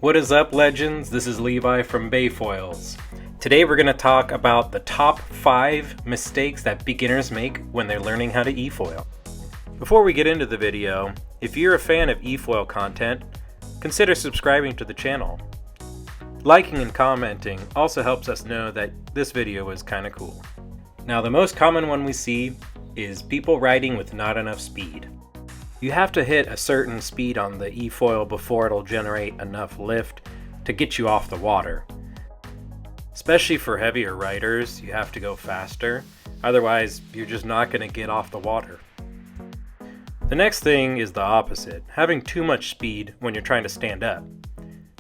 What is up, legends? This is Levi from BayFoils. Today we're going to talk about the top 5 mistakes that beginners make when they're learning how to efoil. Before we get into the video, if you're a fan of efoil content, consider subscribing to the channel. Liking and commenting also helps us know that this video is kind of cool. Now, the most common one we see is people riding with not enough speed. You have to hit a certain speed on the efoil before it'll generate enough lift to get you off the water. Especially for heavier riders, you have to go faster, otherwise you're just not going to get off the water. The next thing is the opposite, having too much speed when you're trying to stand up.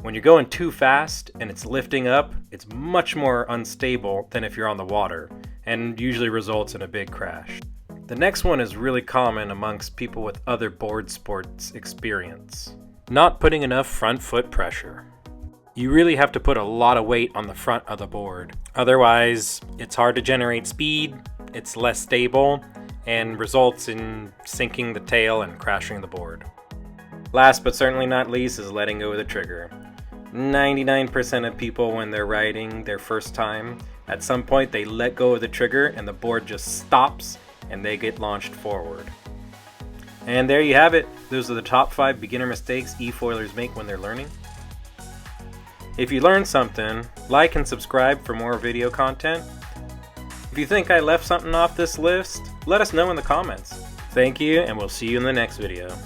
When you're going too fast and it's lifting up, it's much more unstable than if you're on the water, and usually results in a big crash. The next one is really common amongst people with other board sports experience. Not putting enough front foot pressure. You really have to put a lot of weight on the front of the board. Otherwise, it's hard to generate speed, it's less stable, and results in sinking the tail and crashing the board. Last but certainly not least is letting go of the trigger. 99% of people, when they're riding their first time, at some point they let go of the trigger and the board just stops and they get launched forward. And there you have it. Those are the top 5 beginner mistakes efoilers make when they're learning. If you learned something, like and subscribe for more video content. If you think I left something off this list, let us know in the comments. Thank you, and we'll see you in the next video.